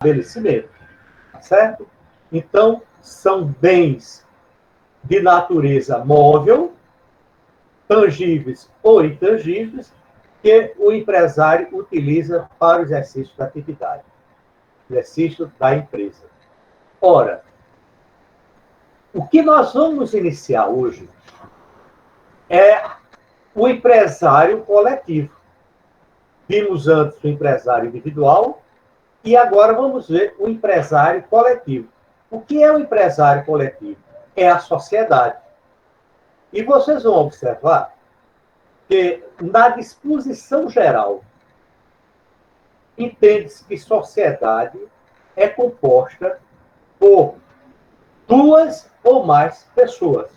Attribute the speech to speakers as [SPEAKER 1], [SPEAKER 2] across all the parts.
[SPEAKER 1] estabelecimento, tá certo? Então, são bens de natureza móvel, tangíveis ou intangíveis, que o empresário utiliza para o exercício da atividade, exercício da empresa. Ora, o que nós vamos iniciar hoje é o empresário coletivo. Vimos antes o empresário individual e agora vamos ver o empresário coletivo. O que é o empresário coletivo? É a sociedade. E vocês vão observar que, na disposição geral, entende-se que sociedade é composta por duas ou mais pessoas.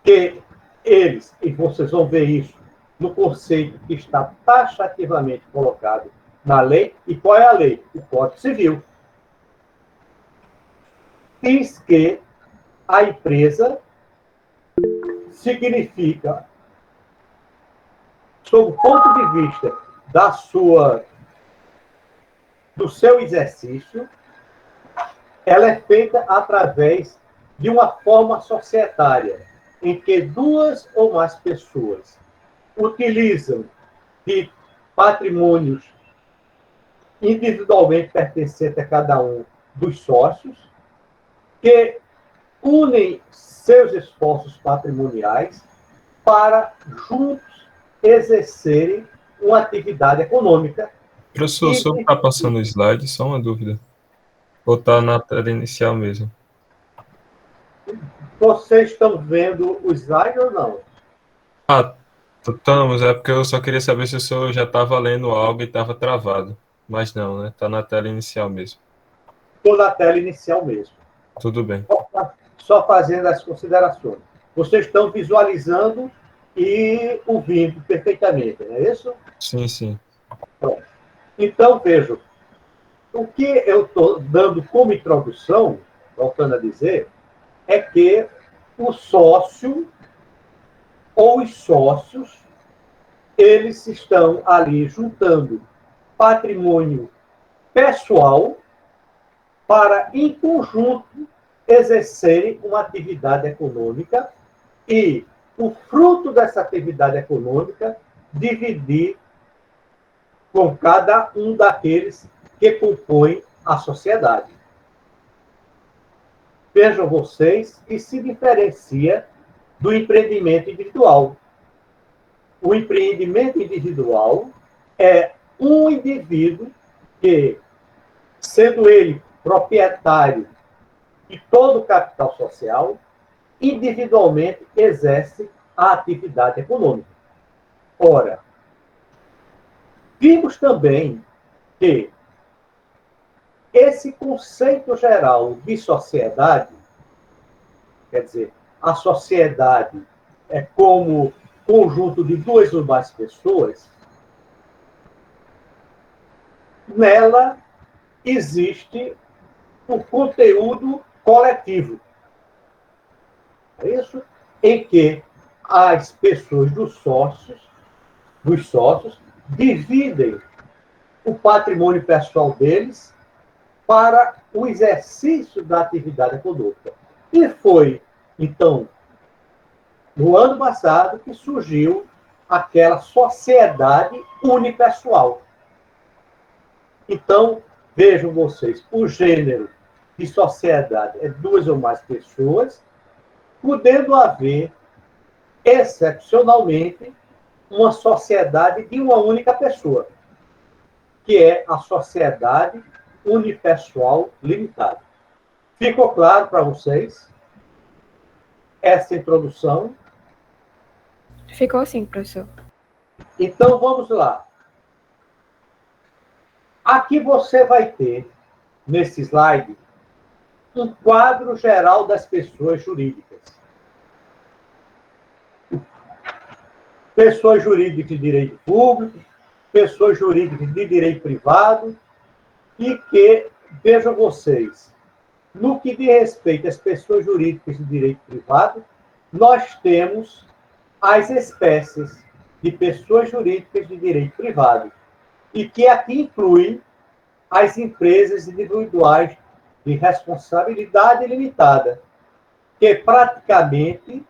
[SPEAKER 1] Que eles, e vocês vão ver isso no conceito que está taxativamente colocado na lei. E qual é a lei? O Código Civil. Diz que a empresa significa, sob o ponto de vista do seu exercício, ela é feita através de uma forma societária, em que duas ou mais pessoas utilizam de patrimônios individualmente pertencentes a cada um dos sócios, que unem seus esforços patrimoniais para juntos exercerem uma atividade econômica.
[SPEAKER 2] Professor, só está passando o slide, só uma dúvida. Ou está na tela inicial mesmo?
[SPEAKER 1] Vocês estão vendo o slide ou não?
[SPEAKER 2] Ah, estamos, é porque eu só queria saber se o senhor já estava lendo algo e estava travado. Mas não, né? Está na tela inicial mesmo.
[SPEAKER 1] Estou na tela inicial mesmo.
[SPEAKER 2] Tudo bem.
[SPEAKER 1] Só fazendo as considerações. Vocês estão visualizando e ouvindo perfeitamente, não é isso?
[SPEAKER 2] Sim, sim.
[SPEAKER 1] Pronto. Então, vejam, o que eu estou dando como introdução, voltando a dizer, é que o sócio ou os sócios, eles estão ali juntando patrimônio pessoal para, em conjunto, exercerem uma atividade econômica e o fruto dessa atividade econômica dividir com cada um daqueles que compõem a sociedade. Vejam vocês que se diferencia do empreendimento individual. O empreendimento individual é um indivíduo que, sendo ele proprietário de todo o capital social, individualmente exerce a atividade econômica. Ora, vimos também que esse conceito geral de sociedade, quer dizer, a sociedade é como conjunto de duas ou mais pessoas, nela existe o conteúdo coletivo. É isso? Em que as pessoas dos sócios, dividem o patrimônio pessoal deles para o exercício da atividade econômica. E foi, então, no ano passado, que surgiu aquela sociedade unipessoal. Então, vejam vocês, o gênero de sociedade é duas ou mais pessoas, podendo haver, excepcionalmente, uma sociedade de uma única pessoa, que é a sociedade unipessoal limitada. Ficou claro para vocês essa introdução?
[SPEAKER 3] Ficou sim, professor.
[SPEAKER 1] Então, vamos lá. Aqui você vai ter, nesse slide, um quadro geral das pessoas jurídicas. Pessoas jurídicas de direito público, pessoas jurídicas de direito privado, e que, vejam vocês, no que diz respeito às pessoas jurídicas de direito privado, nós temos as espécies de pessoas jurídicas de direito privado, e que aqui inclui as empresas individuais de responsabilidade limitada, que praticamente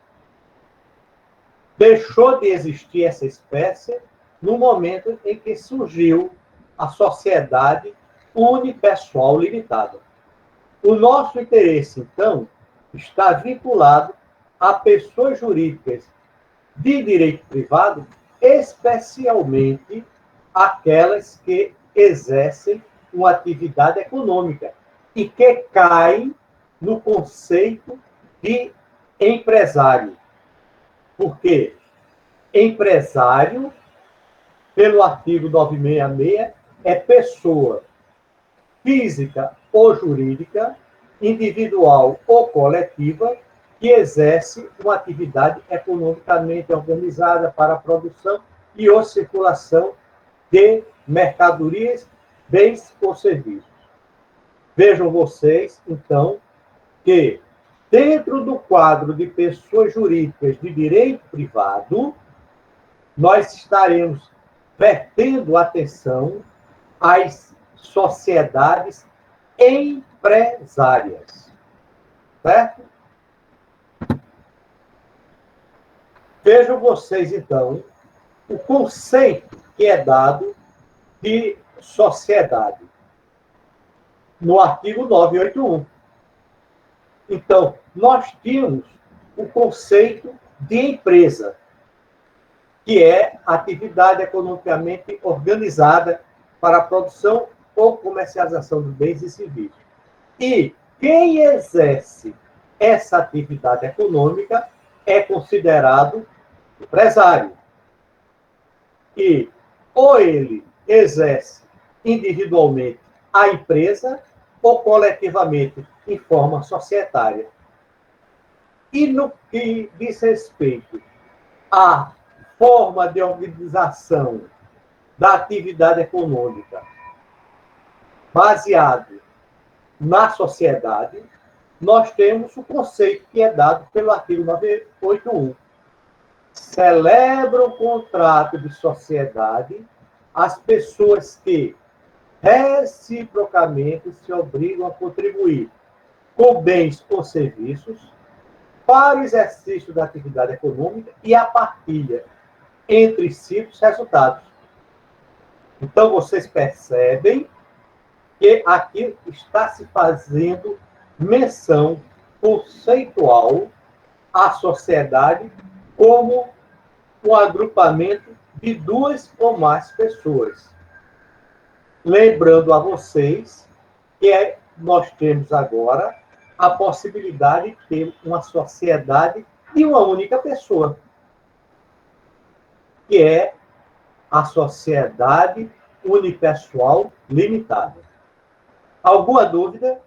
[SPEAKER 1] deixou de existir essa espécie no momento em que surgiu a sociedade unipessoal limitada. O nosso interesse, então, está vinculado a pessoas jurídicas de direito privado, especialmente aquelas que exercem uma atividade econômica e que caem no conceito de empresário. Porque empresário, pelo artigo 966, é pessoa física ou jurídica, individual ou coletiva, que exerce uma atividade economicamente organizada para a produção e ou circulação de mercadorias, bens ou serviços. Vejam vocês, então, que dentro do quadro de pessoas jurídicas de direito privado, nós estaremos vertendo atenção às sociedades empresárias. Certo? Vejam vocês, então, o conceito que é dado de sociedade no artigo 981. Então, nós tínhamos o conceito de empresa, que é atividade economicamente organizada para a produção ou comercialização de bens e serviços. E quem exerce essa atividade econômica é considerado empresário. E ou ele exerce individualmente a empresa ou coletivamente em forma societária. E no que diz respeito à forma de organização da atividade econômica baseado na sociedade, nós temos o conceito que é dado pelo artigo 981. Celebra o contrato de sociedade as pessoas que reciprocamente se obrigam a contribuir com bens ou serviços para o exercício da atividade econômica e a partilha entre si dos resultados. Então, vocês percebem que aqui está se fazendo menção conceitual à sociedade como um agrupamento de duas ou mais pessoas. Lembrando a vocês que nós temos agora a possibilidade de ter uma sociedade de uma única pessoa, que é a sociedade unipessoal limitada. Alguma dúvida?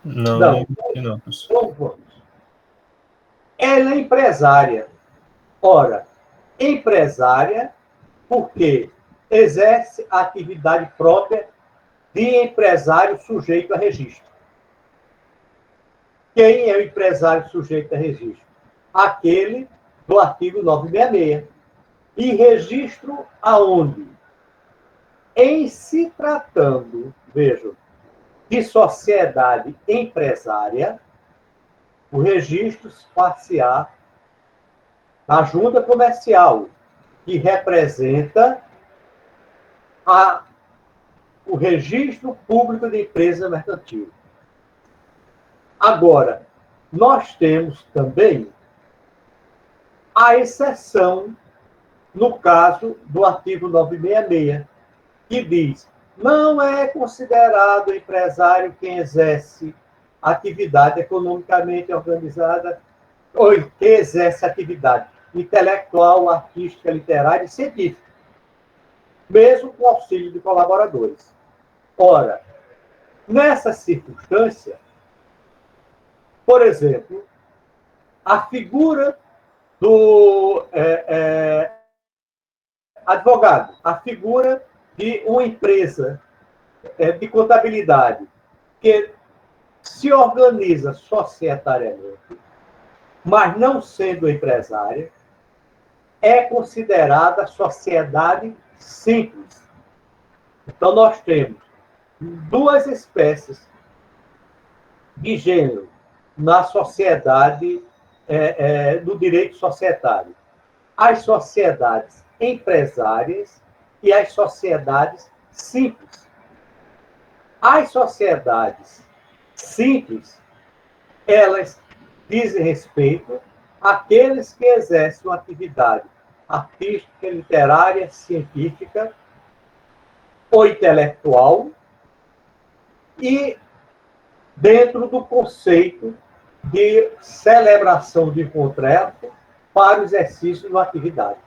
[SPEAKER 2] Não.
[SPEAKER 1] Então vamos. Ela é empresária. Ora, empresária porque exerce a atividade própria de empresário sujeito a registro. Quem é o empresário sujeito a registro? Aquele do artigo 966. E registro aonde? Em se tratando, vejam, de sociedade empresária, o registro se far-se-á na junta comercial, que representa o registro público de empresa mercantil. Agora, nós temos também a exceção no caso do artigo 966, que diz: não é considerado empresário quem exerce atividade economicamente organizada ou que exerce atividade intelectual, artística, literária e científica, mesmo com auxílio de colaboradores. Ora, nessa circunstância, por exemplo, a figura do advogado, a figura de uma empresa de contabilidade que se organiza societariamente, mas não sendo empresária, é considerada sociedade simples. Então, nós temos duas espécies de gênero na sociedade, no direito societário. As sociedades empresárias e as sociedades simples. As sociedades simples, elas dizem respeito àqueles que exercem uma atividade artística, literária, científica ou intelectual e dentro do conceito de celebração de contrato para o exercício de uma atividade.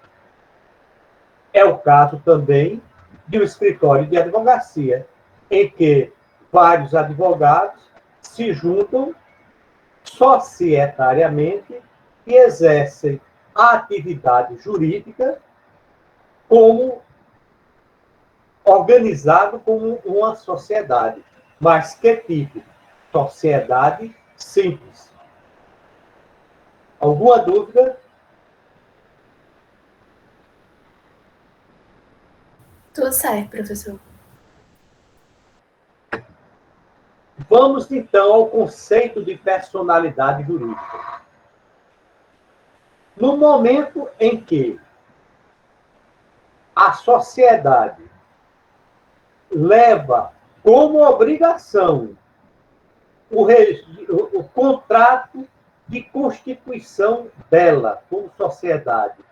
[SPEAKER 1] É o caso também de um escritório de advocacia, em que vários advogados se juntam societariamente e exercem a atividade jurídica como organizado como uma sociedade. Mas que tipo? Sociedade simples. Alguma dúvida?
[SPEAKER 4] Tudo certo, professor.
[SPEAKER 1] Vamos, então, ao conceito de personalidade jurídica. No momento em que a sociedade leva como obrigação o contrato de constituição dela, como sociedade,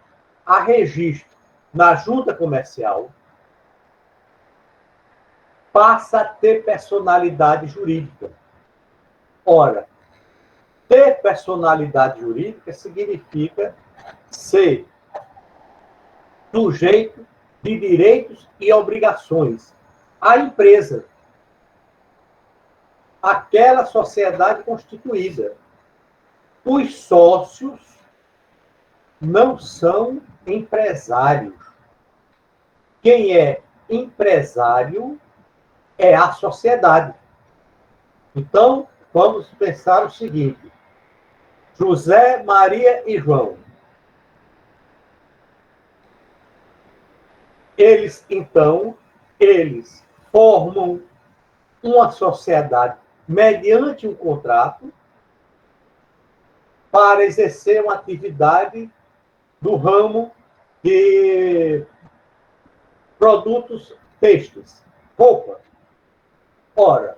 [SPEAKER 1] a registro na junta comercial, passa a ter personalidade jurídica. Ora, ter personalidade jurídica significa ser sujeito de direitos e obrigações à empresa, aquela sociedade constituída. Os sócios não são empresários. Quem é empresário é a sociedade. Então, vamos pensar o seguinte: José, Maria e João. Eles formam uma sociedade mediante um contrato para exercer uma atividade do ramo de produtos têxteis, roupa. Ora,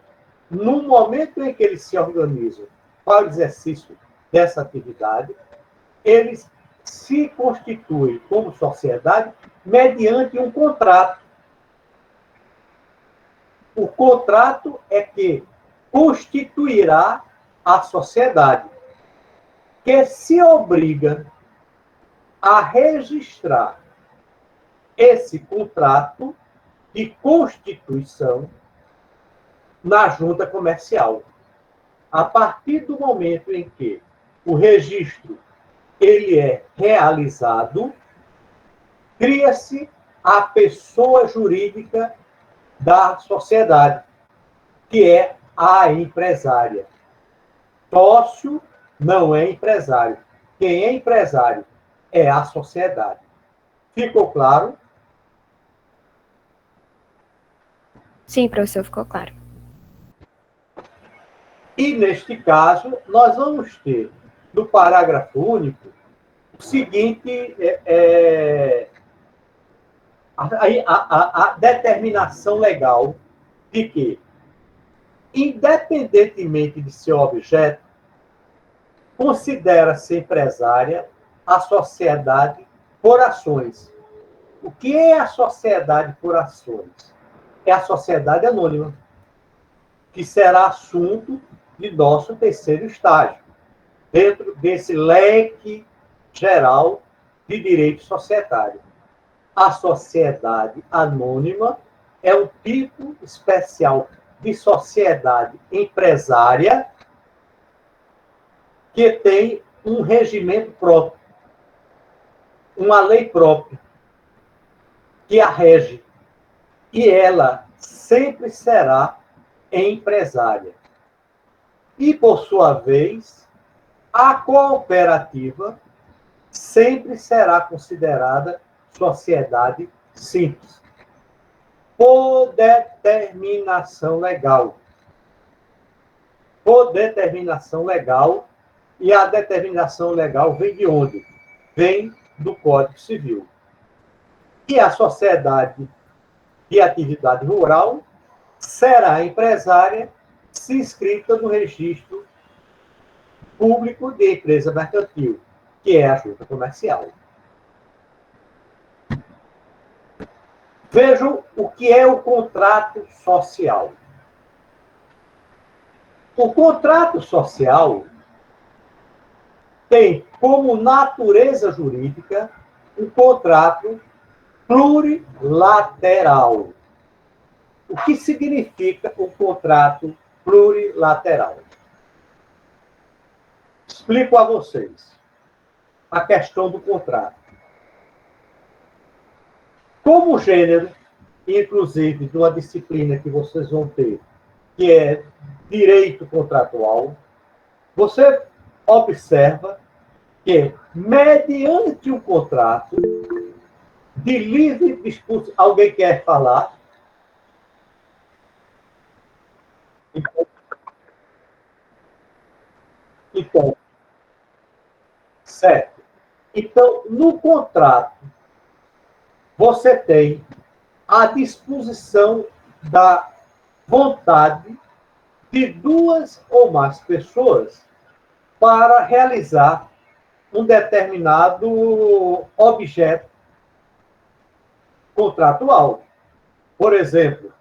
[SPEAKER 1] no momento em que eles se organizam para o exercício dessa atividade, eles se constituem como sociedade mediante um contrato. O contrato é que constituirá a sociedade, que se obriga a registrar esse contrato de constituição na junta comercial. A partir do momento em que o registro ele é realizado, cria-se a pessoa jurídica da sociedade, que é a empresária. Sócio não é empresário. Quem é empresário é a sociedade. Ficou claro?
[SPEAKER 3] Sim, professor, ficou claro.
[SPEAKER 1] E, neste caso, nós vamos ter, no parágrafo único, o seguinte, a determinação legal de que, independentemente de seu objeto, considera-se empresária a sociedade por ações. O que é a sociedade por ações? É a sociedade anônima, que será assunto de nosso terceiro estágio, dentro desse leque geral de direito societário. A sociedade anônima é um tipo especial de sociedade empresária que tem um regimento próprio, uma lei própria, que a rege. E ela sempre será empresária. E, por sua vez, a cooperativa sempre será considerada sociedade simples, por determinação legal. Por determinação legal, e a determinação legal vem de onde? Vem do Código Civil. E a sociedade de atividade rural será empresária se inscrita no registro público de empresa mercantil, que é a junta comercial. Vejam o que é o contrato social. O contrato social tem como natureza jurídica um contrato plurilateral. O que significa um contrato plurilateral? Explico a vocês a questão do contrato. Como gênero, inclusive de uma disciplina que vocês vão ter, que é direito contratual, você observa que, mediante um contrato de livre disposição, alguém quer falar? Então, certo. Então, no contrato, você tem a disposição da vontade de duas ou mais pessoas para realizar um determinado objeto contratual. Por exemplo,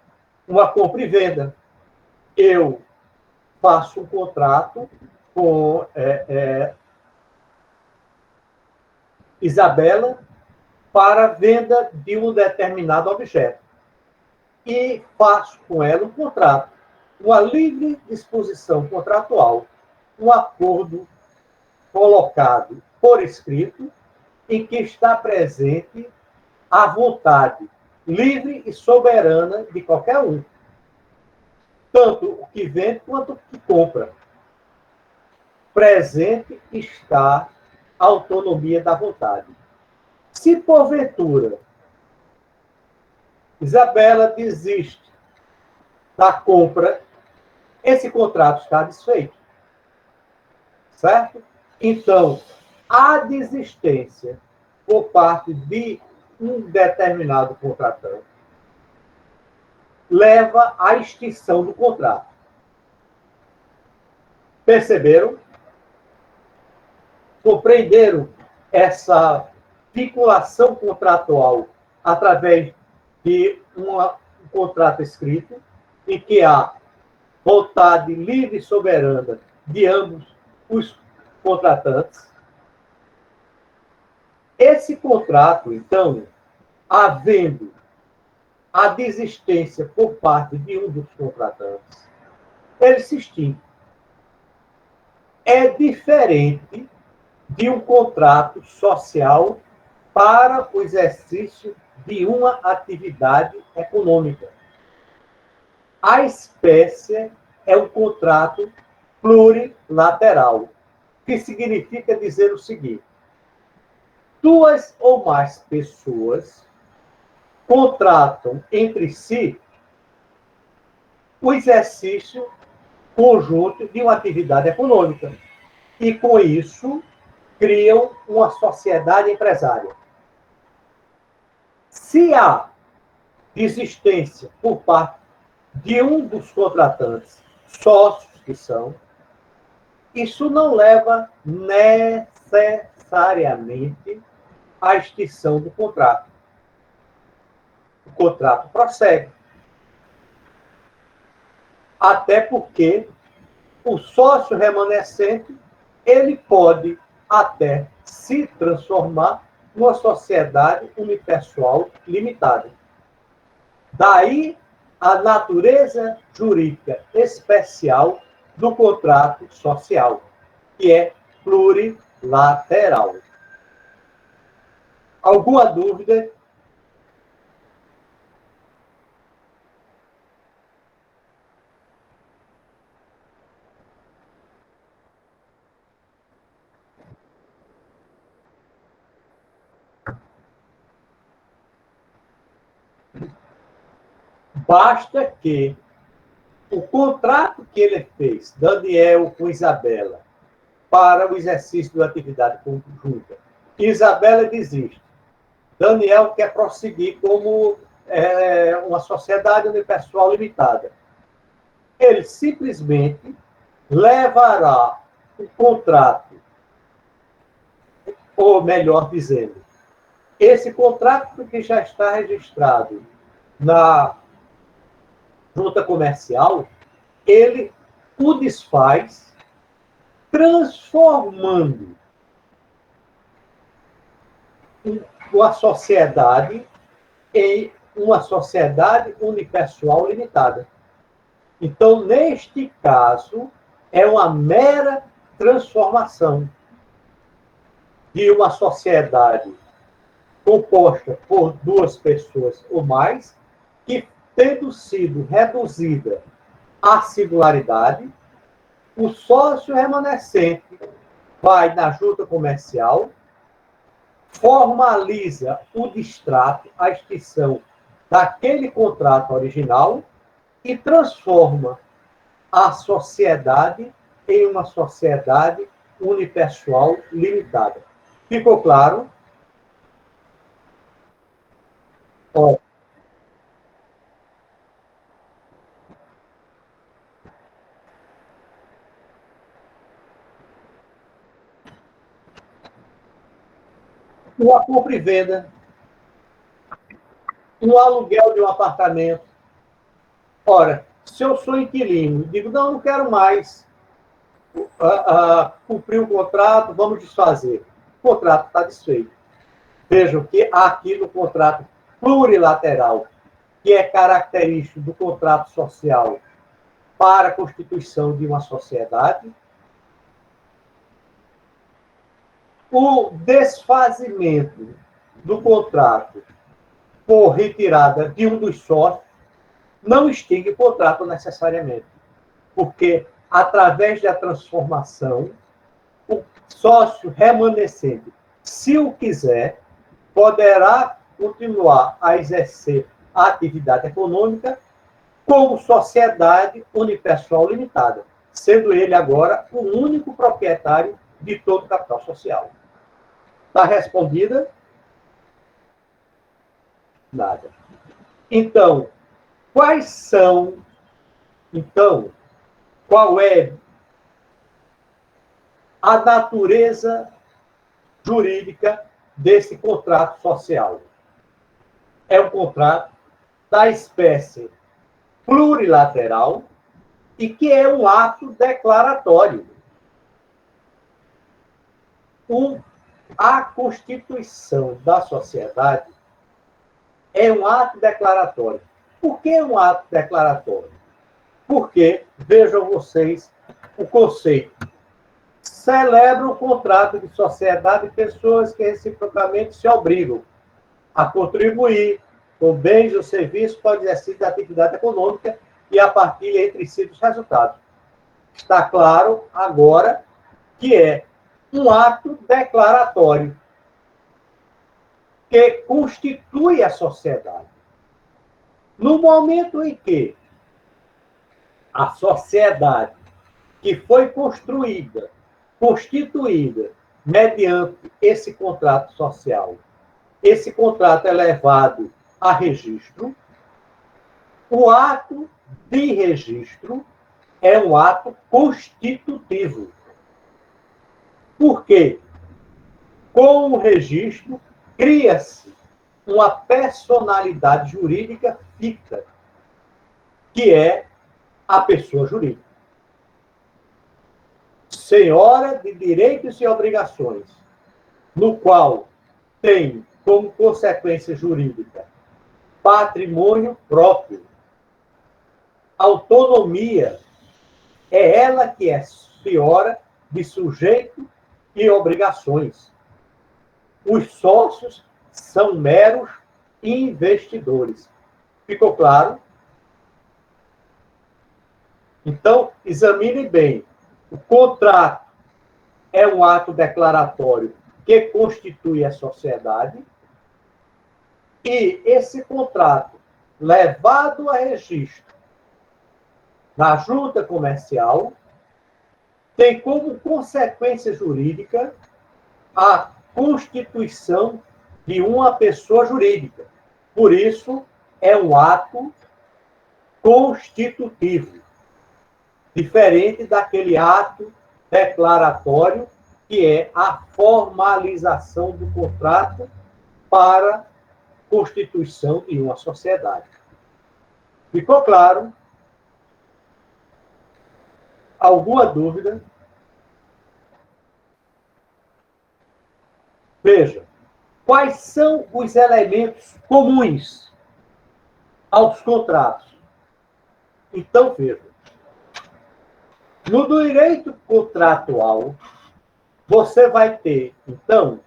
[SPEAKER 1] uma compra e venda. Eu faço um contrato com Isabela para venda de um determinado objeto. E faço com ela um contrato, uma livre disposição contratual, um acordo colocado por escrito, em que está presente a vontade livre e soberana de qualquer um, tanto o que vende quanto o que compra. Presente está a autonomia da vontade. Se, porventura, Isabela desiste da compra, esse contrato está desfeito. Certo? Então, a desistência por parte de um determinado contratante leva à extinção do contrato. Perceberam? Compreenderam essa vinculação contratual através de um contrato escrito, em que há vontade livre e soberana de ambos os contratantes. Esse contrato, então, havendo a desistência por parte de um dos contratantes, ele se extingue. É diferente de um contrato social para o exercício de uma atividade econômica. A espécie é um contrato plurilateral, que significa dizer o seguinte: duas ou mais pessoas contratam entre si o exercício conjunto de uma atividade econômica e, com isso, criam uma sociedade empresária. Se há desistência por parte de um dos contratantes, sócios que são, isso não leva necessariamente à extinção do contrato. O contrato prossegue. Até porque o sócio remanescente, ele pode até se transformar numa sociedade unipessoal limitada. Daí a natureza jurídica especial do contrato social, que é plurilateral. Alguma dúvida? Basta que o contrato que ele fez, Daniel com Isabela, para o exercício da atividade conjunta, Isabela desiste. Daniel quer prosseguir como uma sociedade unipessoal limitada. Ele simplesmente levará o contrato, ou melhor dizendo, esse contrato que já está registrado na junta comercial, ele o desfaz, transformando uma sociedade em uma sociedade unipessoal limitada. Então, neste caso, é uma mera transformação de uma sociedade composta por duas pessoas ou mais, que, tendo sido reduzida à singularidade, o sócio remanescente vai na junta comercial, formaliza o distrato, a extinção daquele contrato original e transforma a sociedade em uma sociedade unipessoal limitada. Ficou claro? Ó, uma compra e venda, um aluguel de um apartamento. Ora, se eu sou inquilino, digo, não quero mais cumprir o contrato, vamos desfazer. O contrato está desfeito. Vejam que aqui no contrato plurilateral, que é característico do contrato social para a constituição de uma sociedade, o desfazimento do contrato por retirada de um dos sócios não extingue o contrato necessariamente, porque, através da transformação, o sócio remanescente, se o quiser, poderá continuar a exercer a atividade econômica como sociedade unipessoal limitada, sendo ele agora o único proprietário de todo o capital social. Está respondida? Nada. Então, qual é a natureza jurídica desse contrato social? É um contrato da espécie plurilateral e que é um ato declaratório. A constituição da sociedade é um ato declaratório. Por que um ato declaratório? Porque, vejam vocês o conceito. Celebra o contrato de sociedade pessoas que reciprocamente se obrigam a contribuir com bens ou serviços para o exercício da atividade econômica e a partilha entre si dos resultados. Está claro agora que é um ato declaratório que constitui a sociedade. No momento em que a sociedade que foi constituída mediante esse contrato social, esse contrato é levado a registro, o ato de registro é um ato constitutivo. Por quê? Com o registro, cria-se uma personalidade jurídica fixa, que é a pessoa jurídica. Senhora de direitos e obrigações, no qual tem como consequência jurídica patrimônio próprio, autonomia, é ela que é senhora de sujeito e obrigações. Os sócios são meros investidores. Ficou claro? Então, examine bem. O contrato é um ato declaratório que constitui a sociedade e esse contrato levado a registro na junta comercial, tem como consequência jurídica a constituição de uma pessoa jurídica. Por isso, é um ato constitutivo, diferente daquele ato declaratório, que é a formalização do contrato para constituição de uma sociedade. Ficou claro? Alguma dúvida? Veja, quais são os elementos comuns aos contratos? Então, veja. No direito contratual, você vai ter, então,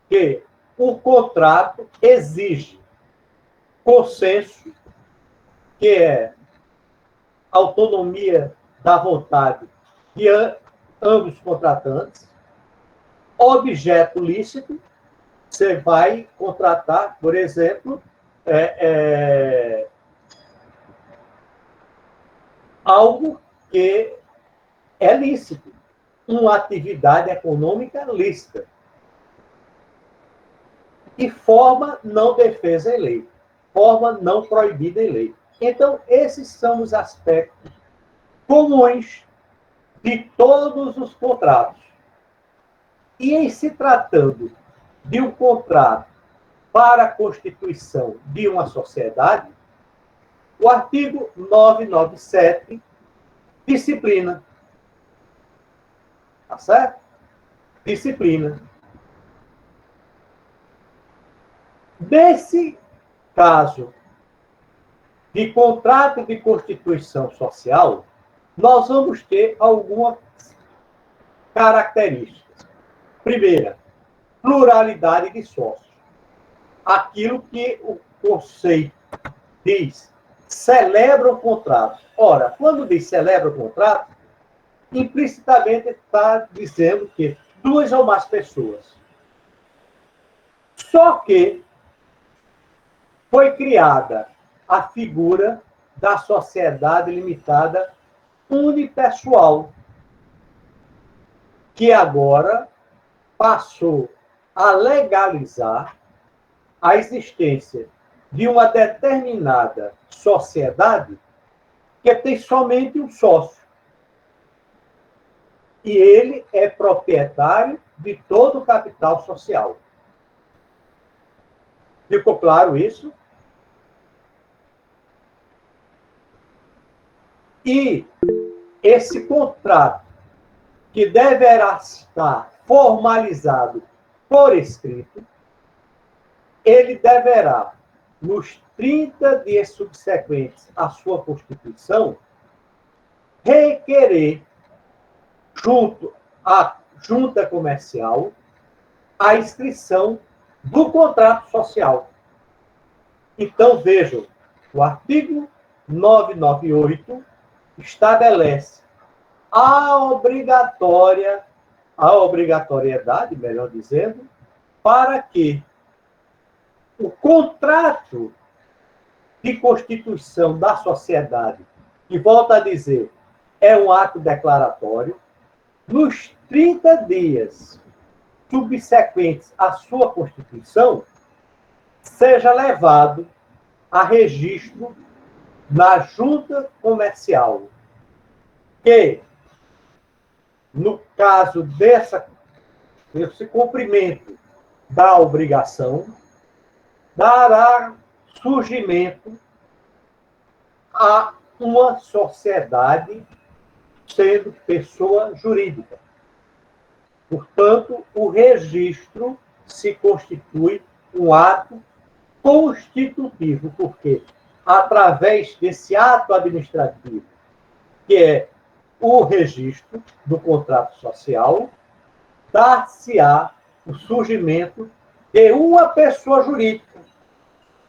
[SPEAKER 1] que o contrato exige consenso, que é autonomia da vontade de ambos os contratantes, objeto lícito, você vai contratar, por exemplo, algo que é lícito, uma atividade econômica lícita. E forma não defesa em lei, forma não proibida em lei. Então, esses são os aspectos comuns de todos os contratos. E em se tratando de um contrato para a constituição de uma sociedade, o artigo 997 disciplina. Tá certo? Disciplina. Nesse caso de contrato de constituição social, nós vamos ter algumas características. Primeira, pluralidade de sócios. Aquilo que o conceito diz, celebra o contrato. Ora, quando diz celebra o contrato, implicitamente está dizendo que duas ou mais pessoas. Só que foi criada a figura da sociedade limitada unipessoal, que agora passou a legalizar a existência de uma determinada sociedade que tem somente um sócio. E ele é proprietário de todo o capital social. Ficou claro isso? E esse contrato, que deverá estar formalizado por escrito, ele deverá, nos 30 dias subsequentes à sua constituição, requerer, junto à junta comercial, a inscrição do contrato social. Então, vejam, o artigo 998 estabelece a obrigatoriedade, melhor dizendo, para que o contrato de constituição da sociedade, que, volto a dizer, é um ato declaratório, nos 30 dias subsequentes à sua constituição, seja levado a registro na junta comercial, que, no caso desse cumprimento da obrigação, dará surgimento a uma sociedade sendo pessoa jurídica. Portanto, o registro se constitui um ato constitutivo, porque através desse ato administrativo, que é o registro do contrato social, dar-se-á o surgimento de uma pessoa jurídica,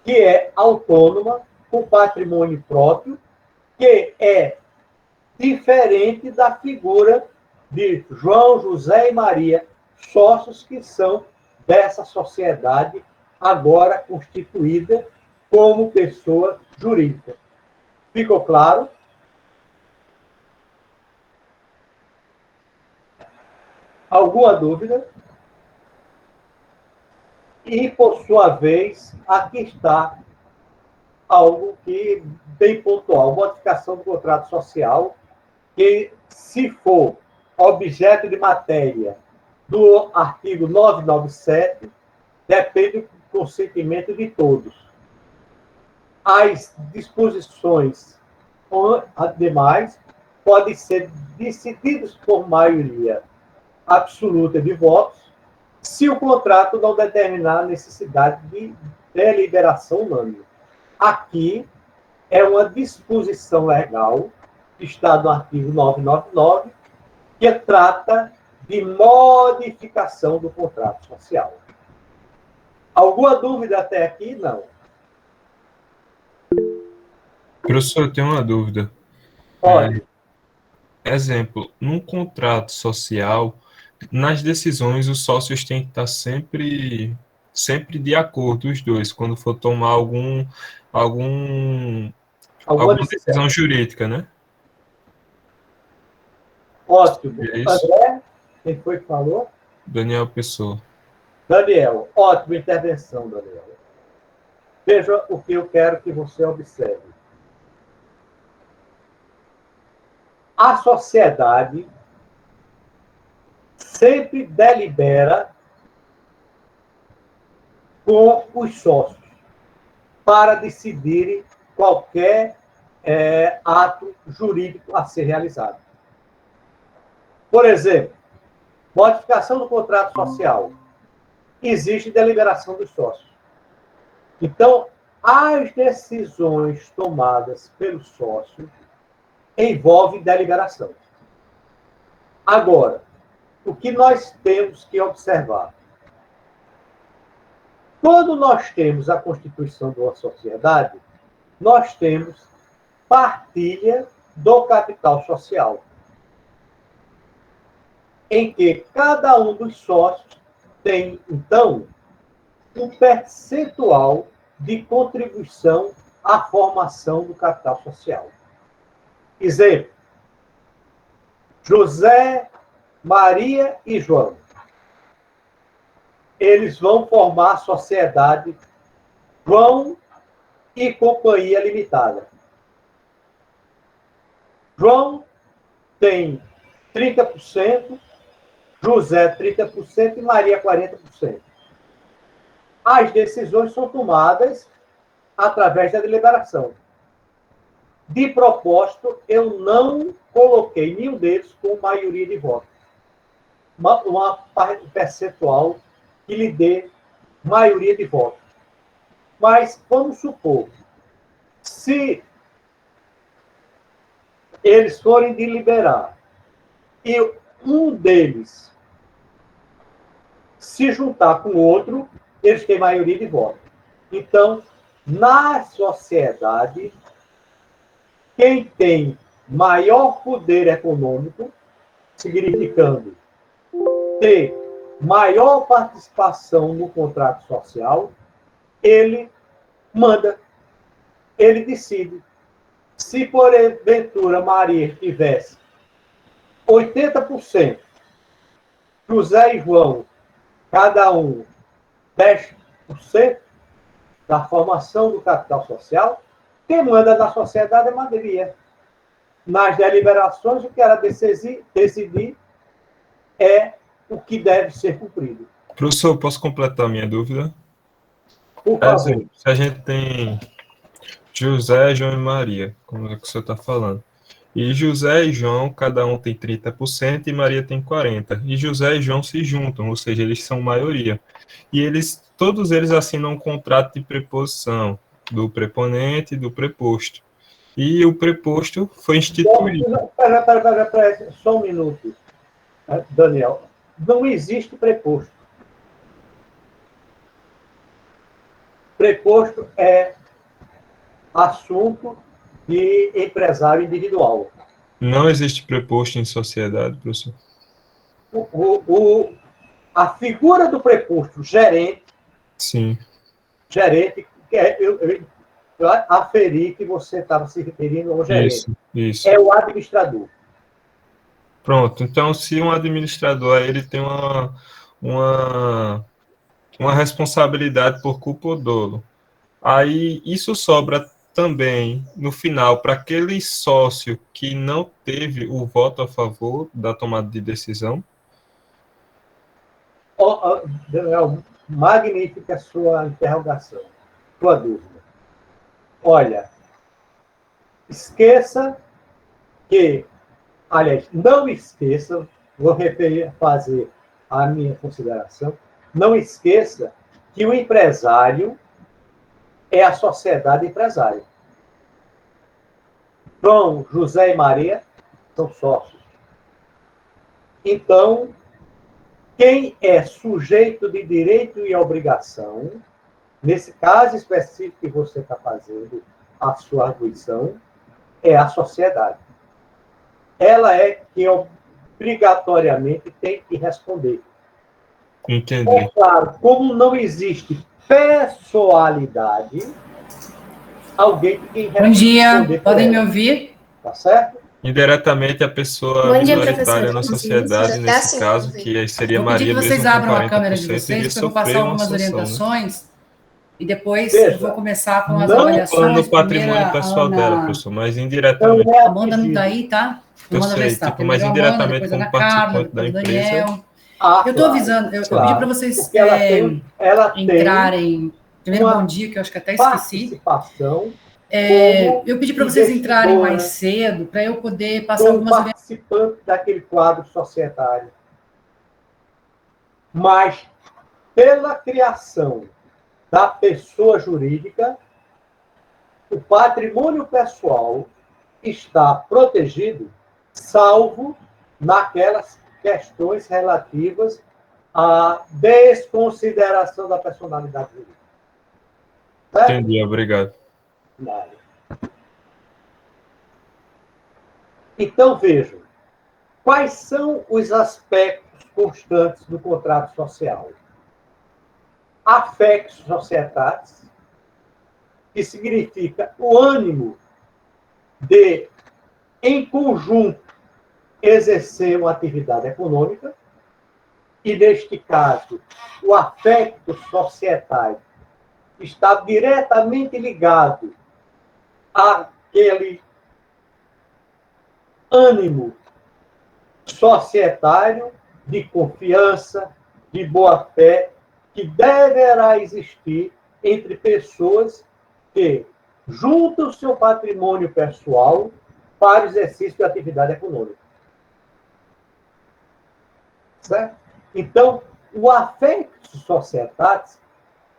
[SPEAKER 1] que é autônoma, com patrimônio próprio, que é diferente da figura de João, José e Maria, sócios que são dessa sociedade agora constituída como pessoa jurídica. Ficou claro? Alguma dúvida? E, por sua vez, aqui está algo que bem pontual, modificação do contrato social, que, se for objeto de matéria do artigo 997, depende do consentimento de todos. As disposições demais podem ser decididas por maioria absoluta de votos, se o contrato não determinar a necessidade de deliberação unânime. Aqui é uma disposição legal que está no artigo 999, que trata de modificação do contrato social. Alguma dúvida até aqui? Não.
[SPEAKER 2] Professor, eu tenho uma dúvida.
[SPEAKER 1] Pode.
[SPEAKER 2] Exemplo, num contrato social, nas decisões, os sócios têm que estar sempre de acordo, os dois, quando for tomar alguma decisão jurídica, né?
[SPEAKER 1] Ótimo.
[SPEAKER 2] É isso?
[SPEAKER 1] André, quem foi que falou?
[SPEAKER 2] Daniel Pessoa.
[SPEAKER 1] Daniel, ótima intervenção, Daniel. Veja o que eu quero que você observe. A sociedade sempre delibera com os sócios para decidirem qualquer ato jurídico a ser realizado. Por exemplo, modificação do contrato social. Existe deliberação dos sócios. Então, as decisões tomadas pelo sócio envolvem deliberação. Agora, o que nós temos que observar? Quando nós temos a constituição de uma sociedade, nós temos partilha do capital social, em que cada um dos sócios tem, então, um percentual de contribuição à formação do capital social. Exemplo: José, Maria e João. Eles vão formar a sociedade João e Companhia Limitada. João tem 30%, José 30% e Maria 40%. As decisões são tomadas através da deliberação. De propósito, eu não coloquei nenhum deles com maioria de votos. Uma percentual que lhe dê maioria de votos. Mas vamos supor, se eles forem deliberar e um deles se juntar com o outro, eles têm maioria de votos. Então, na sociedade, quem tem maior poder econômico, significando ter maior participação no contrato social, ele manda, ele decide. Se, porventura, Maria tivesse 80%, José e João, cada um 10% da formação do capital social, quem manda na sociedade é Maria. Nas deliberações, o que ela decidir é o que deve ser cumprido.
[SPEAKER 2] Professor, posso completar minha dúvida?
[SPEAKER 1] Por favor.
[SPEAKER 2] Exemplo, se a gente tem José, João e Maria, como é que o senhor está falando, e José e João, cada um tem 30% e Maria tem 40%. E José e João se juntam, ou seja, eles são maioria. E todos eles assinam um contrato de preposição do preponente e do preposto. E o preposto foi instituído.
[SPEAKER 1] Espera, só um minuto, Daniel. Não existe preposto. Preposto é assunto de empresário individual.
[SPEAKER 2] Não existe preposto em sociedade, professor?
[SPEAKER 1] A figura do preposto gerente,
[SPEAKER 2] Sim.
[SPEAKER 1] gerente, Eu aferi que você estava se referindo ao gerente.
[SPEAKER 2] Isso.
[SPEAKER 1] É o administrador.
[SPEAKER 2] Pronto. Então, se um administrador ele tem uma, uma responsabilidade por culpa ou dolo, aí isso sobra também, no final, para aquele sócio que não teve o voto a favor da tomada de decisão?
[SPEAKER 1] Daniel, magnífica a sua interrogação, sua dúvida. Olha, esqueça que, aliás, não esqueça, vou fazer a minha consideração, não esqueça que o empresário é a sociedade empresária. João, José e Maria são sócios. Então, quem é sujeito de direito e obrigação, nesse caso específico que você está fazendo a sua arguição, é a sociedade. Ela é que obrigatoriamente tem que responder.
[SPEAKER 2] Entendi.
[SPEAKER 1] É claro, como não existe pessoalidade, alguém tem que responder.
[SPEAKER 5] Bom dia, podem me ouvir?
[SPEAKER 1] Tá certo?
[SPEAKER 2] Indiretamente, a pessoa
[SPEAKER 4] Bom dia,
[SPEAKER 2] minoritária
[SPEAKER 4] professor.
[SPEAKER 2] na sociedade,
[SPEAKER 4] Sim,
[SPEAKER 2] nesse
[SPEAKER 4] sim,
[SPEAKER 2] caso,
[SPEAKER 4] sim.
[SPEAKER 2] que seria
[SPEAKER 5] Vou pedir
[SPEAKER 2] Maria,
[SPEAKER 5] que vocês
[SPEAKER 2] mesmo com
[SPEAKER 5] abram a câmera de
[SPEAKER 2] 40%,
[SPEAKER 5] vocês,
[SPEAKER 2] iria
[SPEAKER 5] porque eu vou passar
[SPEAKER 2] sofrer uma
[SPEAKER 5] algumas
[SPEAKER 2] sanção, né?
[SPEAKER 5] orientações e depois
[SPEAKER 1] Veja,
[SPEAKER 5] eu vou começar com as
[SPEAKER 1] não
[SPEAKER 2] Falando
[SPEAKER 5] avaliações.
[SPEAKER 2] do patrimônio
[SPEAKER 5] Primeiro, a
[SPEAKER 2] pessoal dela,
[SPEAKER 5] Ana...
[SPEAKER 2] professor, mas
[SPEAKER 1] Não
[SPEAKER 2] indiretamente.
[SPEAKER 1] é
[SPEAKER 5] A Amanda não
[SPEAKER 1] atingido.
[SPEAKER 5] está aí, tá?
[SPEAKER 2] Eu
[SPEAKER 5] Amanda vai
[SPEAKER 2] sei,
[SPEAKER 5] estar.
[SPEAKER 2] tipo, mas
[SPEAKER 5] Primeiro a Amanda,
[SPEAKER 2] indiretamente
[SPEAKER 5] depois a
[SPEAKER 2] como
[SPEAKER 5] Ana Carla,
[SPEAKER 2] participante da
[SPEAKER 5] depois o
[SPEAKER 2] empresa.
[SPEAKER 5] Daniel.
[SPEAKER 1] Ah,
[SPEAKER 5] Eu estou
[SPEAKER 1] claro,
[SPEAKER 5] avisando, eu
[SPEAKER 1] claro.
[SPEAKER 5] pedi para vocês
[SPEAKER 1] Porque ela tem
[SPEAKER 5] entrarem. Primeiro,
[SPEAKER 1] uma
[SPEAKER 5] bom dia, que eu acho que até esqueci.
[SPEAKER 1] participação como
[SPEAKER 5] Eu pedi para vocês entrarem mais
[SPEAKER 1] investidora,
[SPEAKER 5] cedo, para eu poder passar
[SPEAKER 1] como
[SPEAKER 5] algumas orientações.
[SPEAKER 1] participante daquele quadro societário. Mas, pela criação da pessoa jurídica, o patrimônio pessoal está protegido, salvo naquelas questões relativas à desconsideração da personalidade jurídica. Certo?
[SPEAKER 2] Entendi, obrigado.
[SPEAKER 1] Então, vejam, quais são os aspectos constantes do contrato social? Affectus societatis, que significa o ânimo de, em conjunto, exercer uma atividade econômica, e, neste caso, o affectus societatis está diretamente ligado àquele ânimo societário de confiança, de boa-fé, que deverá existir entre pessoas que juntam o seu patrimônio pessoal para o exercício da atividade econômica. Certo? Então, o affectus societatis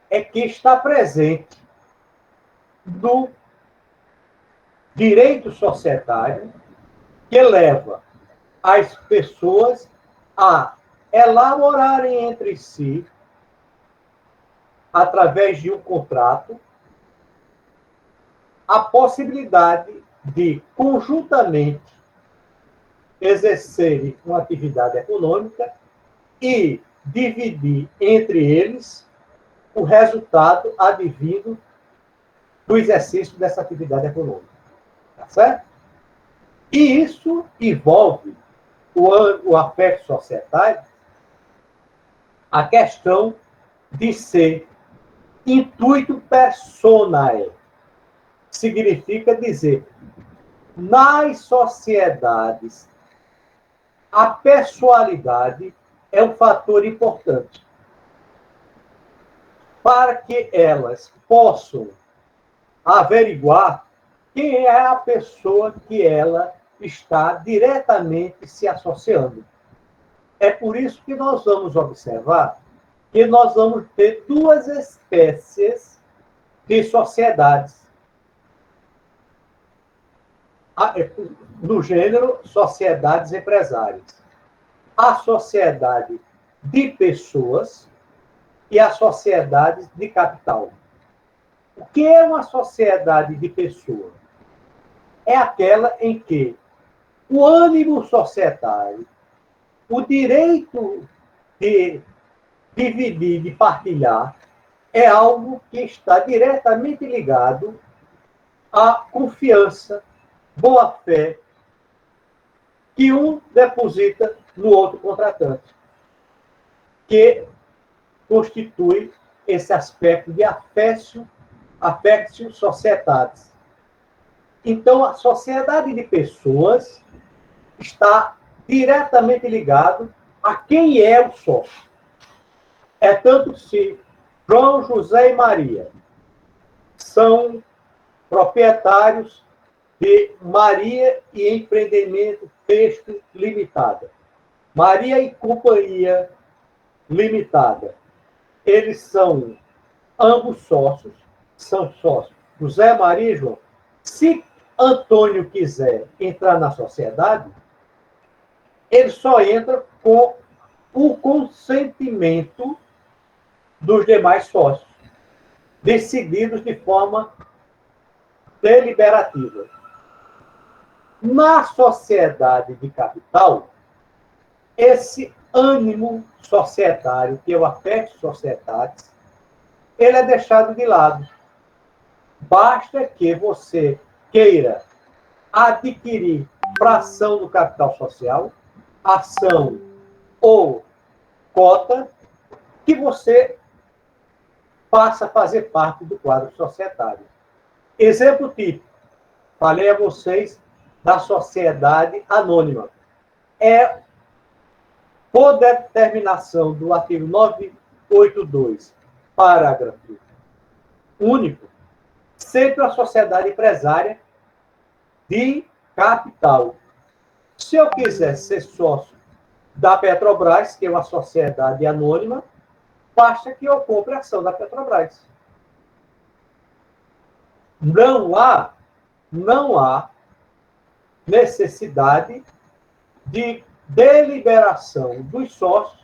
[SPEAKER 1] é que está presente no direito societário, que leva as pessoas a elaborarem entre si, através de um contrato, a possibilidade de, conjuntamente, exercerem uma atividade econômica e dividir entre eles o resultado advindo do exercício dessa atividade econômica. Tá certo? E isso envolve o affectus societário, a questão de ser intuito personae. Significa dizer, nas sociedades, a pessoalidade é um fator importante para que elas possam averiguar quem é a pessoa que ela está diretamente se associando. É por isso que nós vamos observar que nós vamos ter duas espécies de sociedades. No gênero, sociedades empresárias. A sociedade de pessoas e a sociedade de capital. O que é uma sociedade de pessoas? É aquela em que o ânimo societário, o direito de dividir, de partilhar, é algo que está diretamente ligado a confiança, boa-fé, que um deposita no outro contratante, que constitui esse aspecto de affectio societatis. Então, a sociedade de pessoas está diretamente ligado a quem é o sócio. É tanto que se João, José e Maria são proprietários de Maria e Empreendimento Texto Limitada, Maria e Companhia Limitada, eles são ambos sócios, são sócios, José, Maria e João. Se Antônio quiser entrar na sociedade, ele só entra com o consentimento dos demais sócios, decididos de forma deliberativa. Na sociedade de capital, esse ânimo societário, que é o affectio societatis, ele é deixado de lado. Basta que você queira adquirir fração do capital social, ação ou cota, que você passa a fazer parte do quadro societário. Exemplo típico, falei a vocês da sociedade anônima. É, por determinação do artigo 982, parágrafo único, sempre a sociedade empresária de capital. Se eu quiser ser sócio da Petrobras, que é uma sociedade anônima, basta que eu compre a ação da Petrobras. Não há necessidade de deliberação dos sócios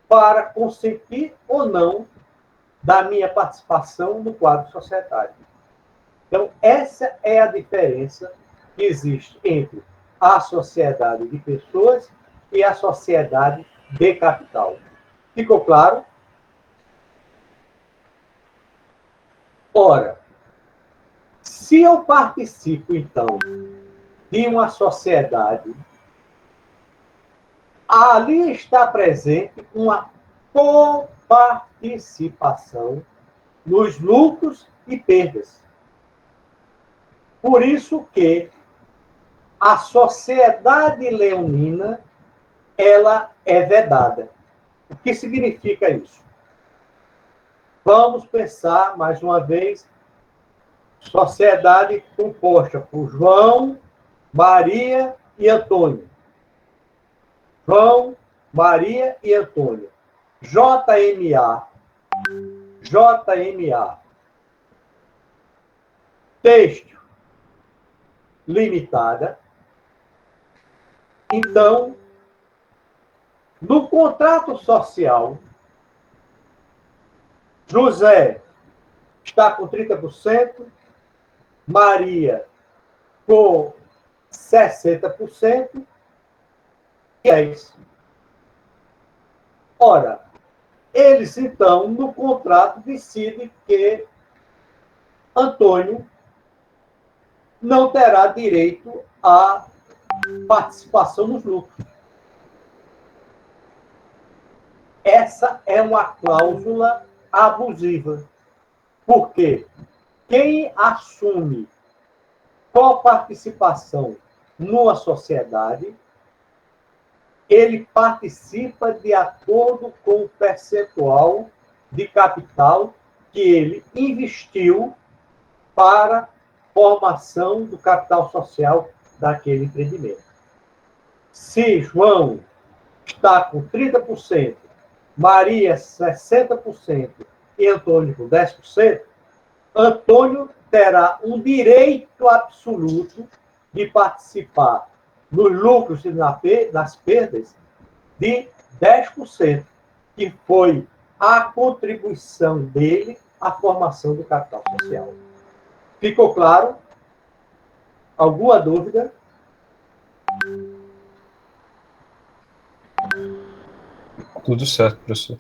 [SPEAKER 1] para consentir ou não da minha participação no quadro societário. Então, essa é a diferença que existe entre a sociedade de pessoas e a sociedade de capital. Ficou claro? Ora, se eu participo, então, de uma sociedade, ali está presente uma coparticipação nos lucros e perdas. Por isso que a sociedade leonina, ela é vedada. O que significa isso? Vamos pensar, mais uma vez, sociedade composta por João, Maria e Antônio. João, Maria e Antônio. JMA. Têxtil Limitada. Então, no contrato social, José está com 30%, Maria com 60%, e é isso. Ora, eles, então, no contrato, decidem que Antônio não terá direito à participação nos lucros. Essa é uma cláusula abusiva. Por quê? Quem assume coparticipação numa sociedade, ele participa de acordo com o percentual de capital que ele investiu para a formação do capital social daquele empreendimento. Se João está com 30%, Maria 60% e Antônio com 10%, Antônio terá um direito absoluto de participar nos lucros e nas perdas de 10%, que foi a contribuição dele à formação do capital social. Ficou claro? Alguma dúvida?
[SPEAKER 2] Tudo certo, professor.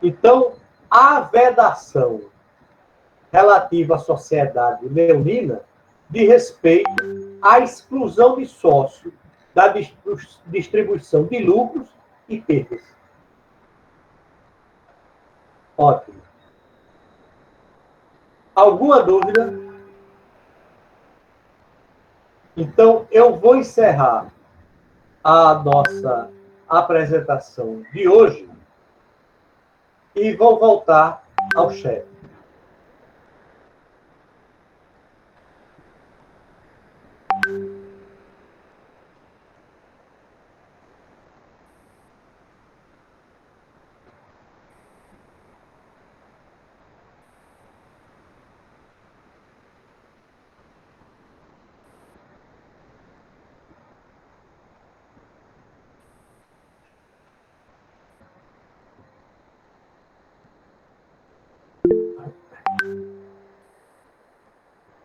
[SPEAKER 1] Então, a vedação relativa à sociedade leonina de respeito à exclusão de sócio da distribuição de lucros e perdas. Ótimo. Alguma dúvida? Então, eu vou encerrar a nossa apresentação de hoje e vou voltar ao chat.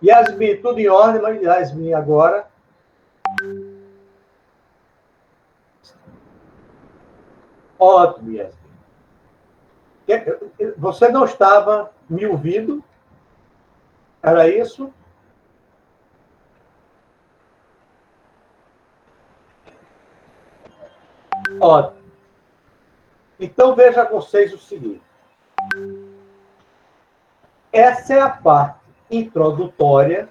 [SPEAKER 1] Yasmin, tudo em ordem, mas Yasmin agora. Ótimo, Yasmin. Você não estava me ouvindo? Era isso? Ótimo. Então, veja vocês o seguinte. Essa é a parte introdutória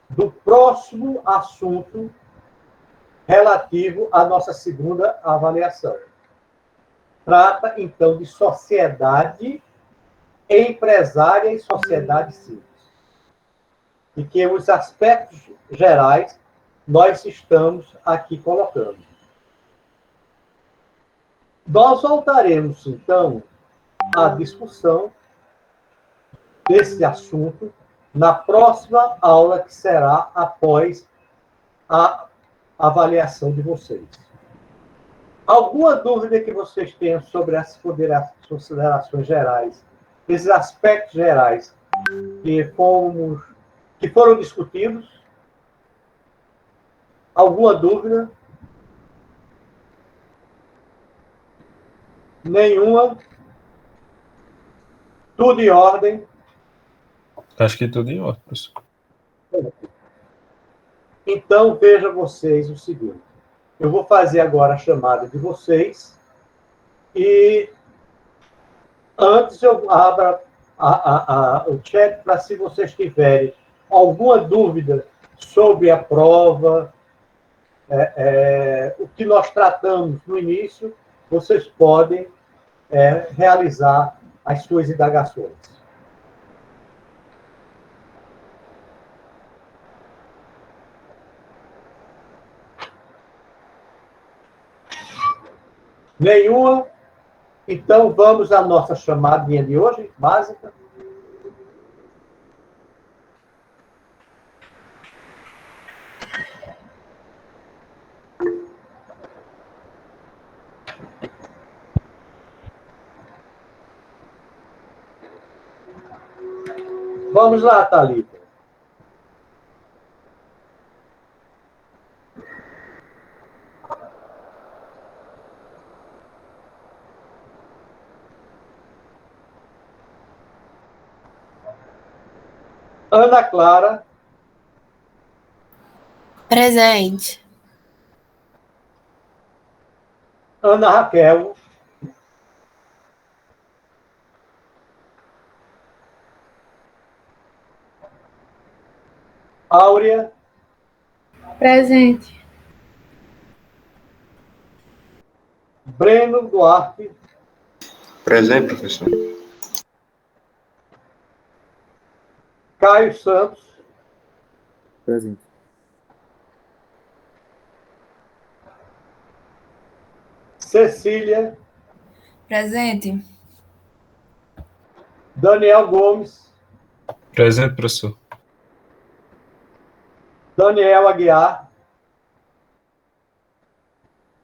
[SPEAKER 1] do próximo assunto relativo à nossa segunda avaliação. Trata, então, de sociedade empresária e sociedade civil. E que os aspectos gerais nós estamos aqui colocando. Nós voltaremos, então, à discussão desse assunto na próxima aula, que será após a avaliação de vocês. Alguma dúvida que vocês tenham sobre as considerações gerais, esses aspectos gerais que foram discutidos? Alguma dúvida? Nenhuma? Tudo em ordem?
[SPEAKER 2] Acho que tudo em ordem, professor.
[SPEAKER 1] Então, veja vocês o seguinte. Eu vou fazer agora a chamada de vocês e antes eu abro o chat para, se vocês tiverem alguma dúvida sobre a prova, o que nós tratamos no início, vocês podem realizar as suas indagações. Nenhuma? Então, vamos à nossa chamadinha de hoje, básica. Vamos lá, Thalita. Ana Clara.
[SPEAKER 4] Presente.
[SPEAKER 1] Ana Raquel. Áurea.
[SPEAKER 6] Presente.
[SPEAKER 1] Breno Duarte.
[SPEAKER 7] Presente, professor.
[SPEAKER 1] Caio Santos.
[SPEAKER 8] Presente.
[SPEAKER 1] Cecília.
[SPEAKER 5] Presente.
[SPEAKER 1] Daniel Gomes.
[SPEAKER 2] Presente, professor.
[SPEAKER 1] Daniel Aguiar.